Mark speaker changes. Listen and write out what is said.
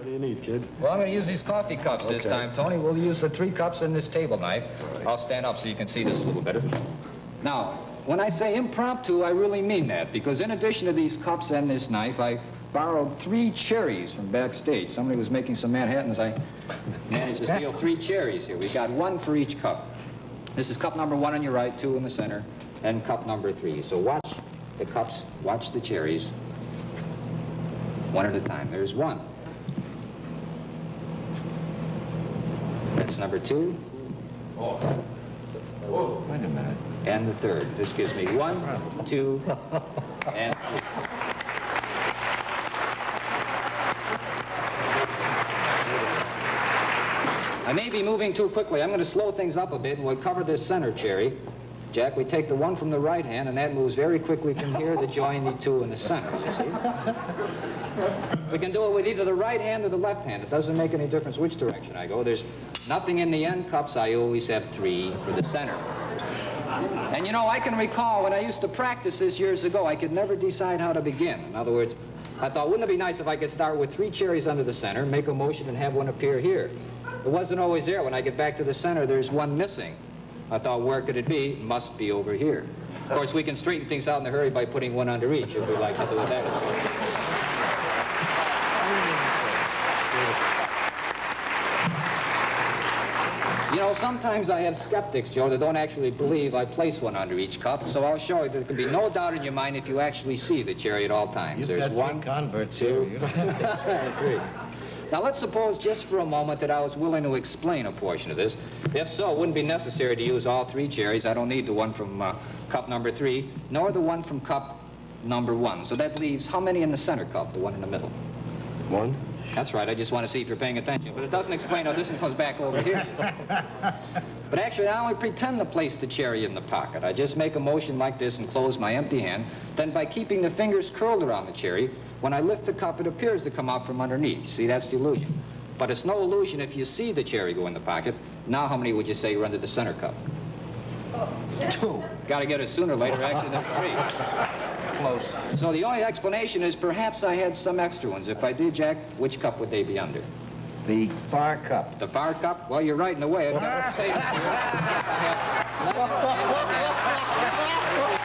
Speaker 1: do you need, kid?
Speaker 2: Well, I'm going to use these coffee cups this time, Tony. We'll use the 3 cups and this table knife. I'll stand up so you can see this a little better. Now, when I say impromptu, I really mean that, because in addition to these cups and this knife, I borrowed 3 cherries from backstage. Somebody was making some Manhattans. I managed to steal 3 cherries here. We got 1 for each cup. This is cup number 1 on your right, 2 in the center, and cup number 3. So watch the cups, watch the cherries, one at a time. There's 1. That's number 2.
Speaker 3: Oh, wait a minute.
Speaker 2: And the 3rd. This gives me 1, 2, and 3. I may be moving too quickly. I'm going to slow things up a bit, and we'll cover this center cherry. Jack, we take the 1 from the right hand, and that moves very quickly from here to join the 2 in the center, you see? We can do it with either the right hand or the left hand. It doesn't make any difference which direction I go. There's nothing in the end cups. I always have 3 for the center. And you know, I can recall when I used to practice this years ago, I could never decide how to begin. In other words, I thought, wouldn't it be nice if I could start with 3 cherries under the center, make a motion, and have 1 appear here? It wasn't always there. When I get back to the center, there's 1 missing. I thought, where could it be? It must be over here. Of course, we can straighten things out in a hurry by putting 1 under each, if we'd like to do it that way. You know, sometimes I have skeptics, Joe, that don't actually believe I place 1 under each cup, so I'll show you that there can be no doubt in your mind if you actually see the cherry at all times.
Speaker 3: There's 1,
Speaker 1: converts
Speaker 2: 2, 3. Now, let's suppose just for a moment that I was willing to explain a portion of this. If so, it wouldn't be necessary to use all 3 cherries. I don't need the 1 from cup number 3, nor the 1 from cup number 1. So that leaves how many in the center cup, the 1 in the middle?
Speaker 1: 1.
Speaker 2: That's right. I just want to see if you're paying attention. But it doesn't explain how this one comes back over here. But actually, I only pretend to place the cherry in the pocket. I just make a motion like this and close my empty hand. Then by keeping the fingers curled around the cherry, when I lift the cup, it appears to come out from underneath. You see, that's the illusion. But it's no illusion if you see the cherry go in the pocket. Now, how many would you say are under the center cup? 2. Got to get it sooner or later, actually, than 3.
Speaker 3: Close.
Speaker 2: So the only explanation is perhaps I had some extra ones. If I did, Jack, which cup would they be under?
Speaker 3: The far cup.
Speaker 2: The far cup? Well, you're right in the way. I've got to say it to you.